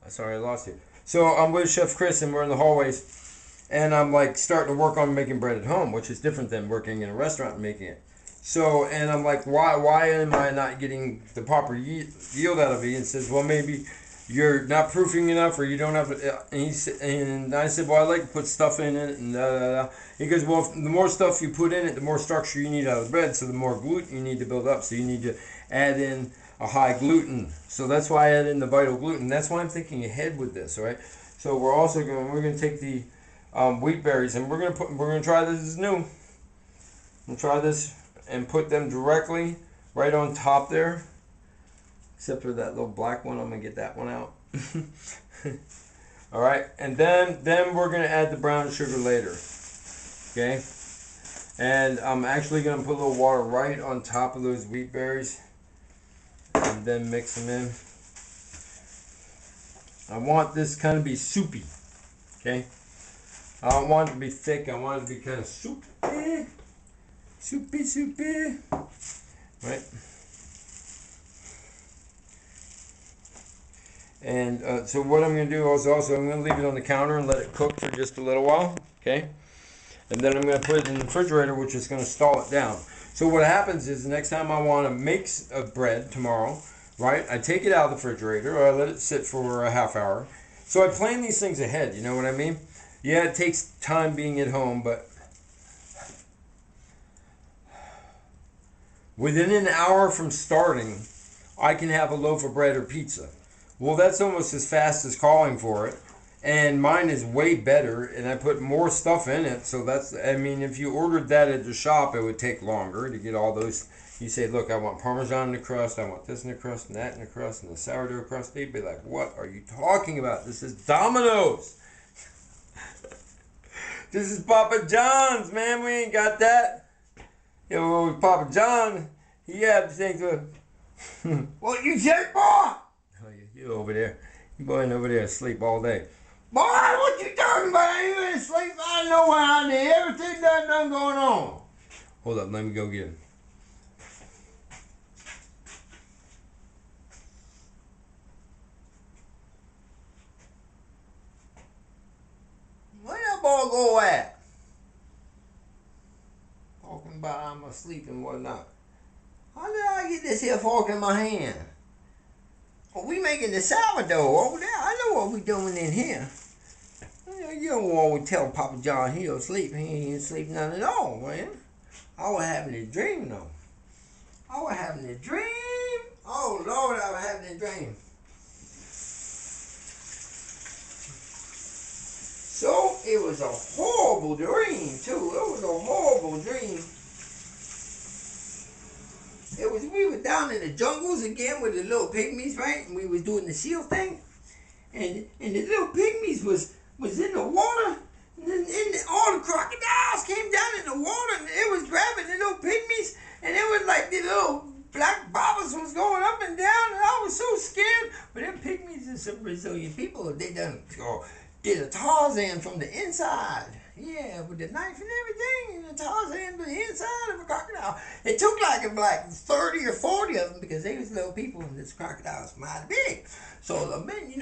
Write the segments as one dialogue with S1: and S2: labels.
S1: Sorry, I lost you. So I'm with Chef Chris, and we're in the hallways, and I'm like starting to work on making bread at home, which is different than working in a restaurant and making it. So, and I'm like, why am I not getting the proper yield out of it? And says, well, maybe you're not proofing enough, or you don't have. And I said, well, I like to put stuff in it, and da da da. He goes, well, the more stuff you put in it, the more structure you need out of the bread, so the more gluten you need to build up. So you need to add in a high gluten. So that's why I add in the vital gluten. That's why I'm thinking ahead with this, all right? So we're gonna take the wheat berries, and we're gonna try this. This is new. We'll try this and put them directly right on top there. Except for that little black one, I'm gonna get that one out. All right, and then we're gonna add the brown sugar later. Okay, and I'm actually gonna put a little water right on top of those wheat berries, and then mix them in. I want this kind of be soupy. Okay, I don't want it to be thick. I want it to be kind of soupy, soupy, right? And so what I'm going to do is also I'm going to leave it on the counter and let it cook for just a little while, okay? And then I'm going to put it in the refrigerator, which is going to stall it down. So what happens is the next time I want to make a bread tomorrow, right, I take it out of the refrigerator, or I let it sit for a half hour. So I plan these things ahead, you know what I mean? Yeah, it takes time being at home, but within an hour from starting, I can have a loaf of bread or pizza. Well, that's almost as fast as calling for it. And mine is way better, and I put more stuff in it. So that's, I mean, if you ordered that at the shop, it would take longer to get all those. You say, look, I want Parmesan in the crust, I want this in the crust, and that in the crust, and the sourdough crust. They'd be like, what are you talking about? This is Domino's. This is Papa John's, man. We ain't got that. You know, with Papa John, he had things to, what you say, boy? You over there. You going over there asleep all day. Boy, what you talking about? You ain't asleep. I know how I everything done going on. Hold up, let me go get him. Where that boy go at? Talking about I'm asleep and whatnot. How did I get this here fork in my hand? We making the sourdough over there. I know what we doing in here. You don't want to tell Papa John he'll sleep. He ain't sleep none at all, man. I was having a dream, though. I was having a dream. Oh, Lord, I was having a dream. So, it was a horrible dream, too. It was a horrible dream. We were down in the jungles again with the little pygmies, right? And we was doing the seal thing. And the little pygmies was in the water. And all the crocodiles came down in the water, and it was grabbing the little pygmies. And it was like the little black bobbers was going up and down. And I was so scared. But them pygmies are some Brazilian people. They done did a Tarzan from the inside. Yeah, with the knife and everything, and the Tarzan from the inside of a crocodile. It took like 30 or 40 of them because they was little people, and this crocodile was mighty big. So the men,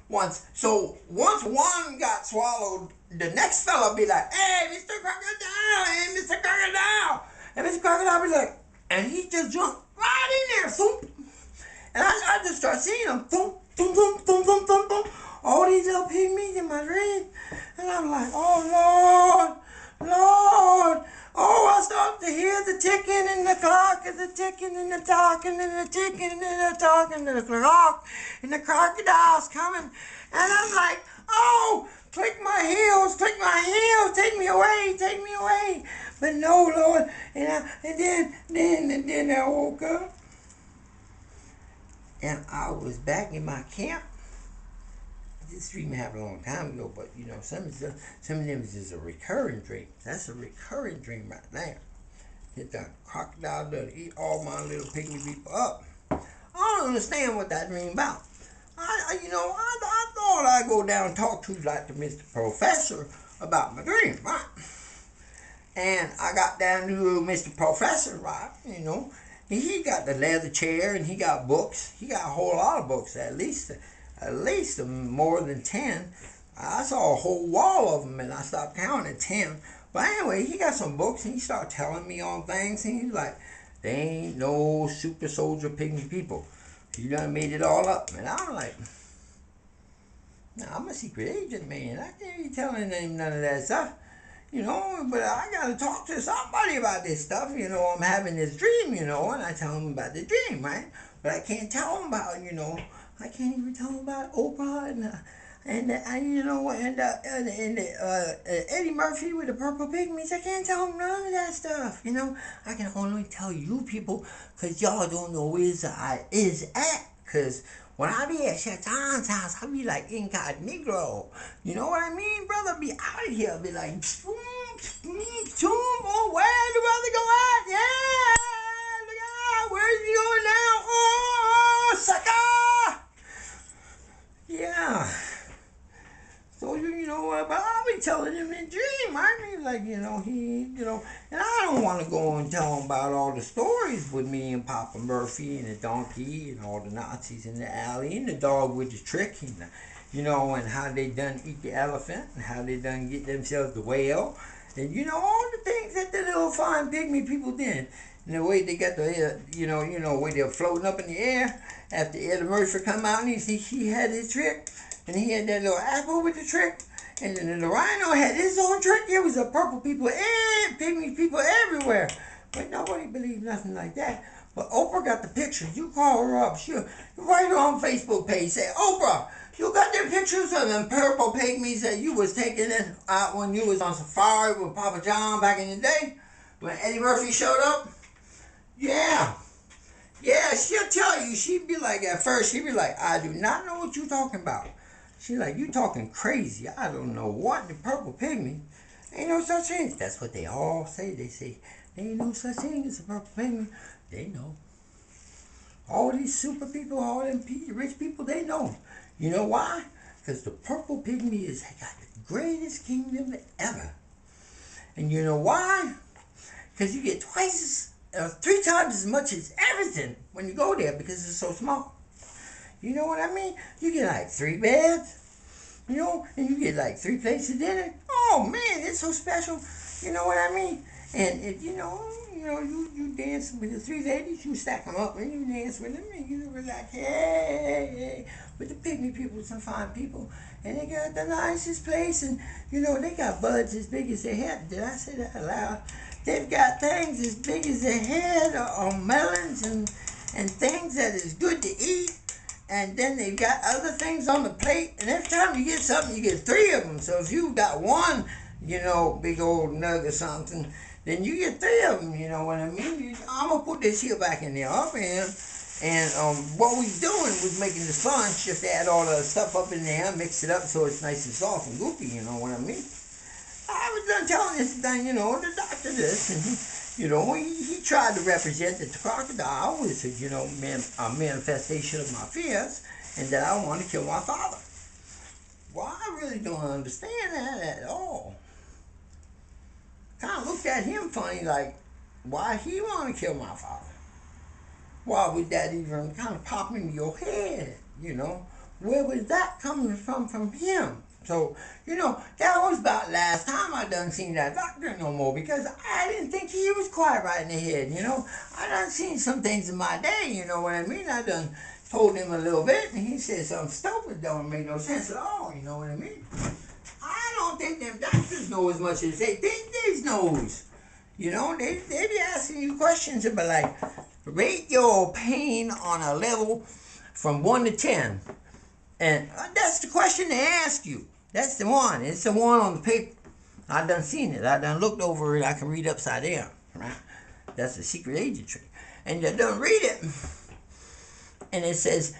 S1: once one got swallowed, the next fella be like, "Hey, Mr. Crocodile, hey, Mr. Crocodile," and Mr. Crocodile be like, and he just jumped right in there, thump. And I just start seeing him, thump, thump, thump, thump, thump, thump, thump. All these little pygmies in my dream. And I'm like, oh, Lord. Oh, I start to hear the ticking and the clock and the ticking and the talking and the ticking and the talking and the clock and the crocodile's coming. And I'm like, oh, click my heels, take me away. But no, Lord. And then I woke up and I was back in my camp. This dream happened a long time ago, but some of them is just a recurring dream. That's a recurring dream right there. The crocodile done eat all my little pygmy people up. I don't understand what that dream about. I thought I'd go down and talk to like the Mr. Professor about my dream, right? And I got down to Mr. Professor, right? He got the leather chair and he got books. He got a whole lot of books, at least at least more than 10. I saw a whole wall of them, and I stopped counting at 10. But anyway, he got some books, and he started telling me on things, and he's like, they ain't no super soldier pygmy people. You done made it all up. And I'm like, nah, I'm a secret agent, man. I can't be telling them none of that stuff. You know, but I gotta talk to somebody about this stuff. You know, I'm having this dream, you know, and I tell them about the dream, right? But I can't tell them about, you know, I can't even tell them about Oprah and you know, and Eddie Murphy with the purple pygmies. I can't tell them none of that stuff, you know. I can only tell you people because y'all don't know where I is at. Because when I be at Chef John's house, I be like incognito. You know what I mean, brother? Be out of here. I be like, oh, where the brother go at? Yeah, look out. Where's he going now? Oh, sucker. Yeah. So, you know, but I'll be telling him in dream. I mean, like, you know, and I don't want to go and tell him about all the stories with me and Papa Murphy and the donkey and all the Nazis in the alley and the dog with the trick, and you know, and how they done eat the elephant and how they done get themselves the whale, and you know, all the things that the little fine pygmy people did. And the way they got the, you know, where they're floating up in the air after Eddie Murphy come out and he had his trick. And he had that little apple with the trick. And then the rhino had his own trick. It was a purple people and pygmy people everywhere. But nobody believed nothing like that. But Oprah got the pictures. You call her up. She'll write her on Facebook page. Say, Oprah, you got them pictures of them purple pygmies that you was taking out when you was on safari with Papa John back in the day? When Eddie Murphy showed up? Yeah. Yeah, she'll tell you. She'd be like, at first, she'd be like, I do not know what you're talking about. She's like, you talking crazy. I don't know what. The purple pygmy. Ain't no such thing. That's what they all say. They say, there ain't no such thing as a purple pygmy. They know. All these super people, all them rich people, they know. You know why? Because the purple pygmy has got the greatest kingdom ever. And you know why? Because you get three times as much as everything when you go there because it's so small. You know what I mean? You get like 3 beds, you know, and you get like 3 plates of dinner. Oh man, it's so special. You know what I mean? And if you dance with the 3 ladies, you stack them up and you dance with them, and you know, like, hey. But the pygmy people, some fine people, and they got the nicest place, and you know, they got buds as big as their head. Did I say that aloud? They've got things as big as their head, or melons and things that is good to eat. And then they've got other things on the plate. And every time you get something, you get 3 of them. So if you got one, you know, big old nug or something, then you get 3 of them. You know what I mean? I'm going to put this here back in the oven. And what we doing was making the sponge. Just add all the stuff up in there, mix it up so it's nice and soft and goopy. You know what I mean? I was done telling this thing, you know, the doctor this. And you know, he tried to represent that the crocodile was, you know, a manifestation of my fears, and that I want to kill my father. Well, I really don't understand that at all. Kind of looked at him funny, like, why he want to kill my father? Why would that even kind of pop into your head, you know? Where was that coming from him? So, you know, that was about last time I done seen that doctor no more, because I didn't think he was quite right in the head, you know. I done seen some things in my day, you know what I mean? I done told him a little bit, and he said something stupid don't make no sense at all, you know what I mean? I don't think them doctors know as much as they think they knows. You know, they be asking you questions about, like, rate your pain on a level from 1 to 10. And that's the question they ask you. That's the one. It's the one on the paper. I done seen it. I done looked over it. I can read upside down. Right? That's the secret agent trick. And you done read it. And it says,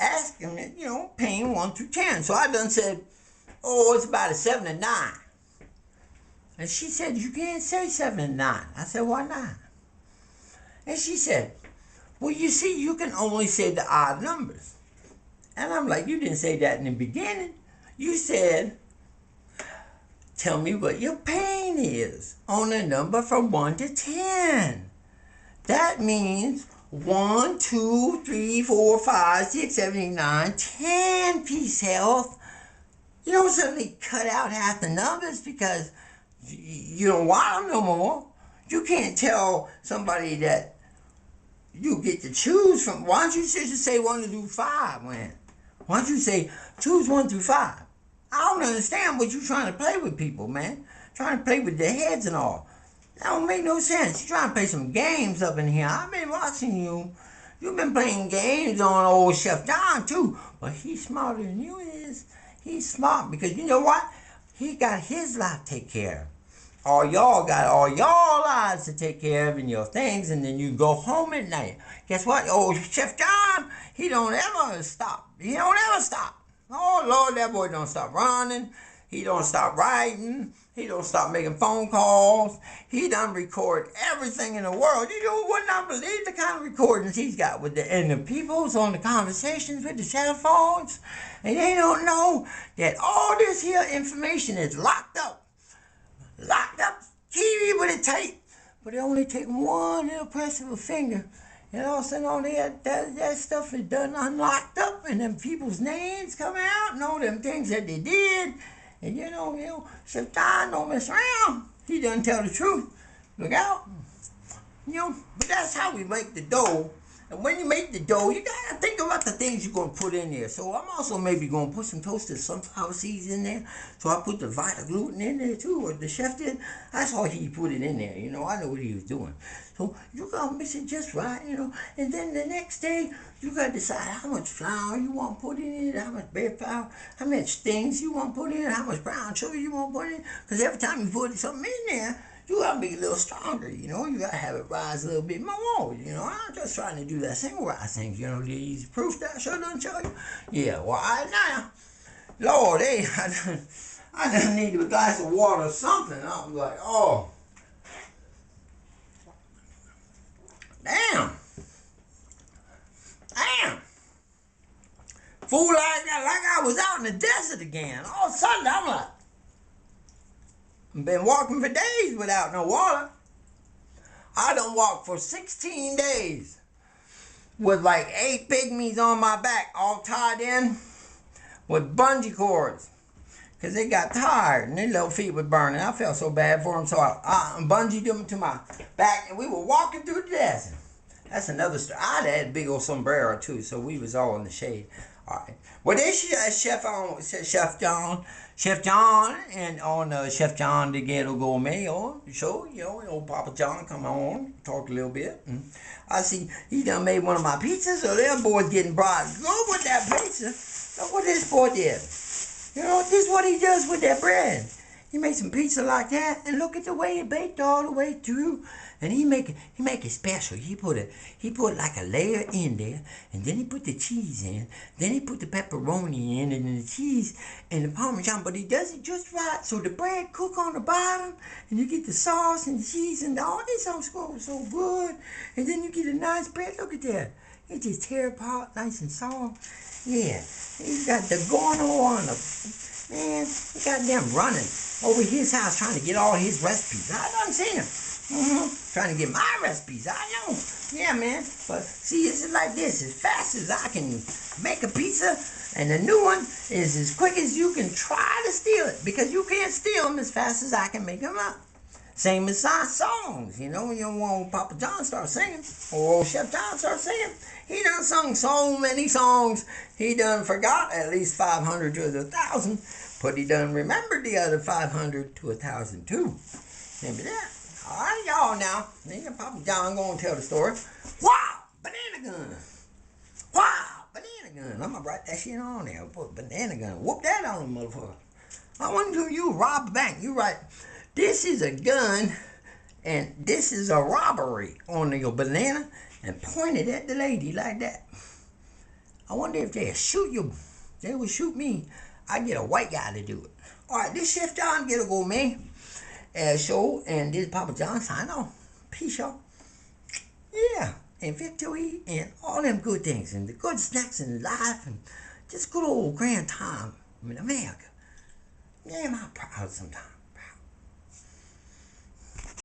S1: ask them, you know, pain 1 through 10. So I done said, oh, it's about a 7 or 9. And she said, you can't say 7 and 9. I said, why not? And she said, well, you see, you can only say the odd numbers. And I'm like, you didn't say that in the beginning. You said, tell me what your pain is on a number from 1 to 10. That means 1, 2, 3, 4, 5, 6, 7, 8, 9, 10-piece health. You don't suddenly cut out half the numbers because you don't want them no more. You can't tell somebody that you get to choose from. Why don't you just say 1 through 5, man? Why don't you say choose 1 through 5? I don't understand what you're trying to play with people, man. Trying to play with their heads and all. That don't make no sense. You're trying to play some games up in here. I've been watching you. You've been playing games on old Chef Don, too. But he's smarter than you is. He's smart because you know what? He got his life to take care of. All y'all got all y'all lives to take care of and your things, and then you go home at night. Guess what? Old Chef John, he don't ever stop. He don't ever stop. Oh, Lord, that boy don't stop running. He don't stop writing. He don't stop making phone calls. He done record everything in the world. You would not believe the kind of recordings he's got with and the people's on the conversations with the cell phones. And they don't know that all this here information is locked up. Locked up TV with a tape. But it only take one little press of a finger. And all of a sudden all that stuff is done unlocked up and then people's names come out and all them things that they did. And you know, Chef Don don't mess around. He doesn't tell the truth. Look out. But that's how we make the dough. And when you make the dough, you gotta think about the things you're gonna put in there. So I'm also maybe gonna put some toasted sunflower seeds in there. So I put the Vita gluten in there too, or the chef did. I saw he put it in there. I know what he was doing. So you gotta mix it just right, And then the next day, you gotta decide how much flour you want to put in it, how much bread flour, how much things you want to put in it, how much brown sugar you want to put in it. Because every time you put something in there, you gotta be a little stronger, you gotta have it rise a little bit more, I'm just trying to do that single rise thing, these proof that I sure done show you. Yeah, well, now, Lord, I done need a glass of water or something. I was like, oh, damn, fool like that, like I was out in the desert again. All of a sudden, I'm like, I've been walking for days without no water. I done walked for 16 days with like 8 pygmies on my back, all tied in with bungee cords. Because they got tired and their little feet were burning. I felt so bad for them, so I bungeed them to my back and we were walking through the desert. That's another story. I had a big old sombrero too, so we was all in the shade. All right. Well, there's Chef John, and on Chef John the Ghetto Gourmet show, old Papa John come on, talk a little bit. And I see he done made one of my pizzas, so that boy's getting brought. Go with that pizza. Look what this boy did. This is what he does with that bread. He makes some pizza like that, and look at the way it baked all the way through. And he make it special. He put like a layer in there, and then he put the cheese in. Then he put the pepperoni in, and the cheese and the Parmesan. But he does it just right, so the bread cook on the bottom, and you get the sauce and the cheese and all this sauce goes so good. And then you get a nice bread. Look at that. It just tear apart, nice and soft. Yeah, he got the going on. Man, he got them running over his house trying to get all his recipes. I done seen him. Trying to get my recipes. I know. Yeah, man. But see, it's like this. As fast as I can make a pizza, and the new one is as quick as you can try to steal it. Because you can't steal them as fast as I can make them up. Same as songs. When Papa John starts singing, or Chef John starts singing, he done sung so many songs, he done forgot at least 500 to 1,000, but he done remembered the other 500 to 1,000 too. Remember that? All right, y'all now. Then Papa John gonna tell the story. Wow, banana gun. Wow, banana gun. I'm gonna write that shit on there. Put banana gun. Whoop that on the motherfucker. I want you rob a bank. You write, this is a gun, and this is a robbery on your banana, and point it at the lady like that. I wonder if they'll shoot you. They would shoot me. I get a white guy to do it. All right, this Chef John Ghetto Gourmet show, and this Papa John sign off. Peace, y'all. Yeah, and victory, and all them good things, and the good snacks in life, and just good old grand time in America. Damn, I'm proud sometimes.